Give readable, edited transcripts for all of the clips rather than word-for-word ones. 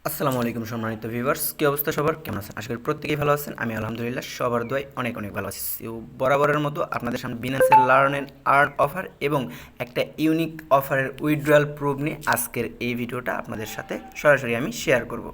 আসসালামু আলাইকুম সম্মানিত ভিউয়ার্স, কি অবস্থা সবার, কেমন আছেন? আশা করি প্রত্যেকেই ভালো আছেন। আমি আলহামদুলিল্লাহ সবার দোয়ায় অনেক অনেক ভালো আছি। বরাবরের মতো আপনাদের সামনে বিনান্সের লার্ন অ্যান্ড আর্ন অফার এবং একটা ইউনিক অফারের উইথড্রয়াল প্রুফ নিয়ে আজকের এই ভিডিওটা আপনাদের সাথে সরাসরি আমি শেয়ার করব।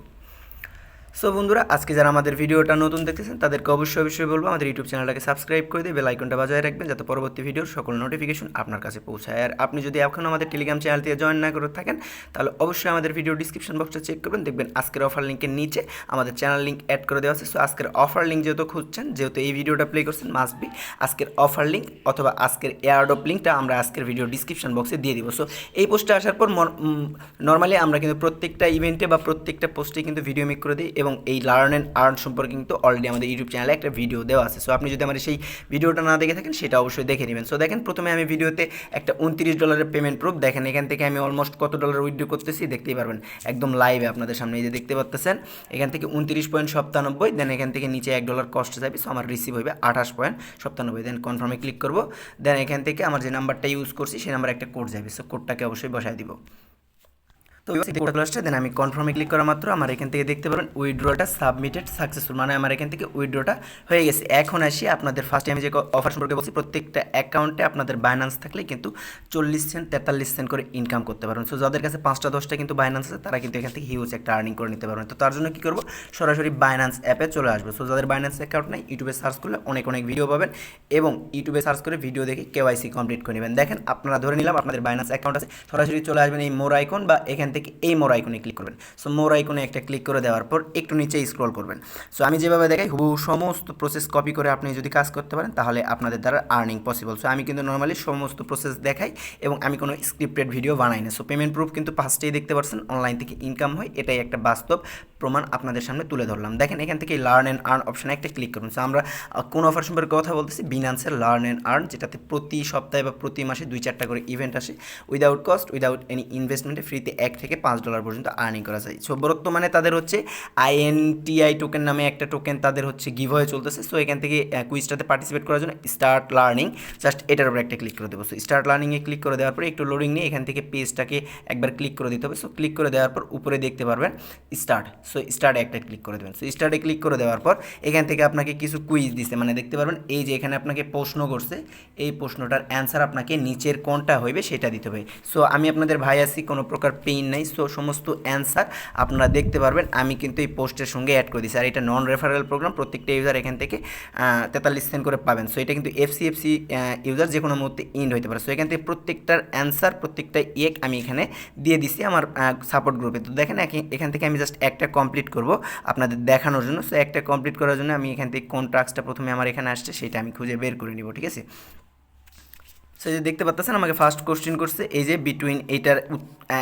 সো বন্ধুরা, আজকে যারা আমাদের ভিডিওটা নতুন দেখতেছেন তাদেরকে অবশ্যই বলবো আমাদের ইউটিউব চ্যানেলটাকে সাবস্ক্রাইব করে দিয়ে বেল আইকনটা বাজায় রাখবেন, যাতে পরবর্তী ভিডিওর সকল নোটিফিকেশন আপনার কাছে পৌঁছায়। আর আপনি যদি এখনও আমাদের টেলিগ্রাম চ্যানেল থেকে জয়েন না করে থাকেন তাহলে অবশ্যই আমাদের ভিডিও ডিসক্রিপশন বক্সটা চেক করবেন, দেখবেন আজকের অফার লিঙ্কের নিচে আমাদের চ্যানেল লিঙ্ক অ্যাড করে দেওয়া আছে। সো আজকের অফার লিঙ্ক যেহেতু খুঁজছেন, যেহেতু এই ভিডিওটা প্লে করছেন, মাস্ট বি আজকের অফার লিঙ্ক অথবা আজকের এয়ারড্রপ লিঙ্কটা আমরা আজকের ভিডিও ডিসক্রিপশন বক্সে দিয়ে দিব। সো এই পোস্টে আসার পর নর্মালি আমরা কিন্তু প্রত্যেকটা ইভেন্টে বা প্রত্যেকটা পোস্টে কিন্তু ভিডিও মেক করে দিই এবং এই লার্ন অ্যান্ড আর্ন সম্পর্কে কিন্তু অলরেডি আমাদের ইউটিউব চ্যানেলে একটা ভিডিও দেওয়া আছে। সো আপনি যদি আমাদের সেই ভিডিওটা না দেখে থাকেন সেটা অবশ্যই দেখে নেবেন। সো দেখেন, প্রথমে আমি ভিডিওতে একটা $29 পেমেন্ট প্রুফ দেখেন, এখান থেকে আমি অলমোস্ট কত ডলার উইথড্র করতেছি দেখতেই পারবেন একদম লাইভে আপনাদের সামনে। এই যে দেখতে পাচ্ছেন এখান থেকে 29.97, দেন এখান থেকে নিচে $1 কস্ট যাবে। সো আমার রিসিভ হবে 28.97, দেন কনফার্মে ক্লিক করবো। দেন এখান থেকে আমার যে নাম্বারটা ইউজ করছি সেই নাম্বার একটা কোড যাবে। সো কোডটাকে অবশ্যই বসায় দিব। তো কোডটা আসছে, দেন আমি কনফার্মে ক্লিক করা মাত্র আমার এখান থেকে দেখতে পাবেন উইথড্রটা সাবমিটেড সাকসেসফুল, মানে আমার এখান থেকে উইথড্রটা হয়ে গেছে। এখন আসি আপনাদের ফার্স্টে আমি যে অফার সম্পর্কে বলছি, প্রত্যেকটা অ্যাকাউন্টে আপনাদের বাইন্যান্স থাকলে কিন্তু 40 সেন্ট 43 সেন্ট করে ইনকাম করতে পারবেন। সো যাদের কাছে 5টা 10টা কিন্তু বাইন্যান্স আছে তারা কিন্তু এখান থেকে হিউজ একটা আর্নিং করে নিতে পারবেন। তো তার জন্য কী করবো, সরাসরি বাইন্যান্স অ্যাপে চলে আসবো। সো যাদের বাইন্যান্স অ্যাকাউন্ট নেই, ইউটিউবে সার্চ করলে অনেক ভিডিও পাবেন এবং ইউটিউবে সার্চ করে ভিডিও দেখে কেওয়াইসি কমপ্লিট করে নেবেন। দেখেন, আপনারা ধরে নিলাম আপনাদের বাইন্যান্স অ্যাকাউন্ট আছে, সরাসরি চলে আসবেন এই মোর আইকন বা এখান থেকে এই মোর আইকনে ক্লিক করবেন। সো মোর আইকনে একটা ক্লিক করে দেওয়ার পর একটু নিচে স্ক্রল করবেন। সো আমি যেভাবে দেখাই হুবহু সমস্ত প্রসেস কপি করে আপনি যদি কাজ করতে পারেন তাহলে আপনাদের দ্বারা আর্নিং পসিবল। সো আমি কিন্তু নর্মালি সমস্ত প্রসেস দেখাই এবং আমি কোনো স্ক্রিপ্টেড ভিডিও বানাই না। সো পেমেন্ট প্রুফ কিন্তু ফার্স্টেই দেখতে পাচ্ছেন অনলাইন থেকে ইনকাম হয়, এটাই একটা বাস্তব প্রমাণ আপনাদের সামনে তুলে ধরলাম। দেখেন, এখান থেকে লার্ন অ্যান্ড আর্ন অপশানে একটা ক্লিক করুন। সো আমরা কোন অফার সম্পর্কে কথা বলতেছি, বিনান্সের লার্ন অ্যান্ড আর্ন, যেটাতে প্রতি সপ্তাহে বা প্রতি মাসে 2-4টা করে ইভেন্ট আসে উইদাউট কস্ট, উইদাউট এনি ইনভেস্টমেন্টে, ফ্রিতে $1 থেকে $5 পর্যন্ত আর্নিং করা যায়। সো বর্তমানে তাদের হচ্ছে INTI টোকেন নামে একটা টোকেন তাদের হচ্ছে গিভওয়ে চলতেছে। সো এখান থেকে কুইজটাতে পার্টিসিপেট করার জন্য স্টার্ট লার্নিং, জাস্ট এটার উপর একটা ক্লিক করে দেবো। সো স্টার্ট লার্নিংয়ে ক্লিক করে দেওয়ার পরে একটু লোডিং নিয়ে এখান থেকে পেজটাকে একবার ক্লিক করে দিতে হবে। সো ক্লিক করে দেওয়ার পর উপরে দেখতে পারবেন স্টার্ট। সো স্টার্টে একটা ক্লিক করে দেবেন। সো স্টার্টে ক্লিক করে দেওয়ার পর এখান থেকে আপনাকে কিছু কুইজ দিচ্ছে, মানে দেখতে পারবেন এই যে এখানে আপনাকে প্রশ্ন করছে, এই প্রশ্নটার অ্যান্সার আপনাকে নিচের কোনটা হইবে সেটা দিতে হবে। সো আমি আপনাদের ভাই আছি, কোনো প্রকার পেইন নাই। সো সমস্ত অ্যান্সার আপনারা দেখতে পারবেন আমি কিন্তু এই পোস্টের সঙ্গে অ্যাড করে দিচ্ছি। আর এটা নন রেফারেল প্রোগ্রাম, প্রত্যেকটা ইউজার এখান থেকে 43 সেন্ট করে পাবেন। সো এটা কিন্তু এফসি ইউজার যে কোনো মুহূর্তে ইন্ড হতে পারে। সো এখান থেকে প্রত্যেকটার অ্যান্সার, প্রত্যেকটা আমি এখানে দিয়ে দিচ্ছি আমার সাপোর্ট গ্রুপে। তো দেখেন এখান থেকে আমি জাস্ট একটা কমপ্লিট করব আপনাদের দেখানোর জন্য। সো একটা কমপ্লিট করার জন্য আমি এখান থেকে কোন টাস্কটা প্রথমে আমার এখানে আসছে সেটা আমি খুঁজে বের করে নিব, ঠিক আছে? সো যে দেখতে পাচ্ছেন আমাকে ফার্স্ট কোশ্চেন করছে এই যে বিটুইন, এইটার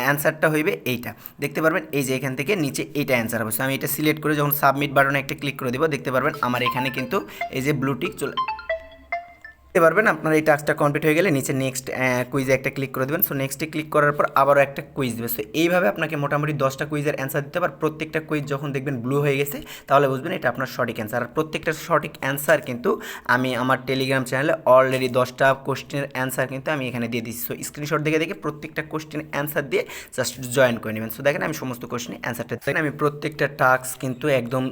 অ্যান্সারটা হইবে এইটা, দেখতে পারবেন এই যে এখান থেকে নিচে এইটা অ্যান্সার হবে। সো আমি এটা সিলেক্ট করে যখন সাবমিট বাটনে একটা ক্লিক করে দেবো, দেখতে পারবেন আমার এখানে কিন্তু এই যে ব্লু টিক দেখতে পারবেন। আপনার এই টাস্কটা কমপ্লিট হয়ে গেলে নিচে নেক্সট কুইজে একটা ক্লিক করে দেবেন। সো নেক্সটে ক্লিক করার পর আবারও একটা কুইজ দেবে। সো এইভাবে আপনাকে মোটামুটি 10টা কুইজের অ্যান্সার দিতে পার। প্রত্যেকটা কুইজ যখন দেখবেন ব্লু হয়ে গেছে তাহলে বুঝবেন এটা আপনার সঠিক অ্যান্সার। আর প্রত্যেকটা সঠিক অ্যান্সার কিন্তু আমি আমার টেলিগ্রাম চ্যানেলে অলরেডি 10টা কোশ্চেনের অ্যান্সার কিন্তু আমি এখানে দিয়ে দিচ্ছি। সো স্ক্রিনশট দেখে প্রত্যেকটা কোশ্চেনের অ্যান্সার দিয়ে জাস্ট জয়েন করে নেবেন। সো দেখেন আমি সমস্ত কোশ্চেনের অ্যান্সারটা দেখেন, আমি প্রত্যেকটা টাস্ক কিন্তু একদম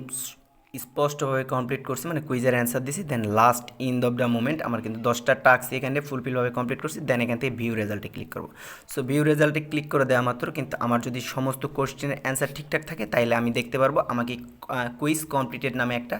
স্পষ্টভাবে কমপ্লিট করছি, মানে কুইজের অ্যান্সার দিছি। Then last in of the moment আমার কিন্তু 10টা টাস্ক এখানে ফুলফিলভাবে কমপ্লিট করছি। দেন এখান থেকে ভিউ রেজাল্টে ক্লিক করবো। সো ভিউ রেজাল্টে ক্লিক করে দেওয়া মাত্র কিন্তু আমার যদি সমস্ত কোশ্চেনের অ্যান্সার ঠিকঠাক থাকে তাইলে আমি দেখতে পারবো আমাকে কুইজ কমপ্লিটেড নামে একটা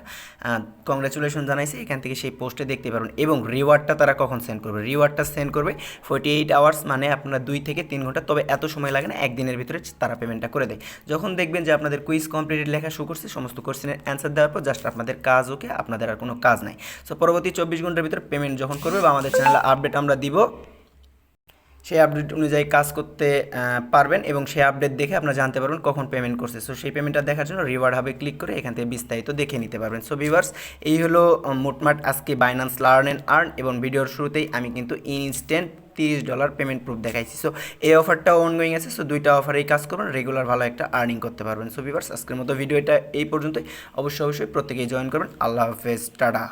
কংগ্রাচুলেশন জানাইছে, এখান থেকে সেই পোস্টে দেখতে পারবেন। এবং রিওয়ার্ডটা তারা কখন সেন্ড করবে, রিওয়ার্ডটা সেন্ড করবে 48 আওয়ার্স, মানে আপনারা 2 থেকে 3 ঘন্টা, তবে এত সময় লাগে না, একদিনের ভিতরে তারা পেমেন্টটা করে দেয়। যখন দেখবেন যে আপনাদের কুইজ কমপ্লিটেড লেখা শো করছে, সমস্ত কোশ্চেনের অ্যান্সার দেওয়ার পর জাস্ট আপনাদের কাজ ওকে, আপনাদের আর কোনো কাজ নাই। সো পরবর্তী 24 ঘন্টার ভিতরে পেমেন্ট যখন করবে বা আমাদের চ্যানেলে আপডেট আমরা দিব, সেই আপডেট অনুযায়ী কাজ করতে পারবেন এবং সেই আপডেট দেখে আপনারা জানতে পারবেন কখন পেমেন্ট করছে। সো সেই পেমেন্টটা দেখার জন্য রিওয়ার্ড হাবে ক্লিক করে এখান থেকে বিস্তারিত দেখে নিতে পারবেন। সো ভিউয়ার্স, এই হলো মোটমাট আজকে বাইন্যান্স লার্ন অ্যান্ড আর্ন, এবং ভিডিওর শুরুতেই আমি কিন্তু ইনস্ট্যান্ট $30 পেমেন্ট প্রুফ দেখাইছি। সো এই অফারটাও অনগোয়িং আছে। সো দুইটা অফারেই কাজ করুন, রেগুলার ভালো একটা আর্নিং করতে পারবেন। সো ভিউয়ার্স, আজকের মতো ভিডিওটা এই পর্যন্তই। অবশ্যই প্রত্যেকেই জয়েন করবেন। আল্লাহ হাফেজ, টাটা।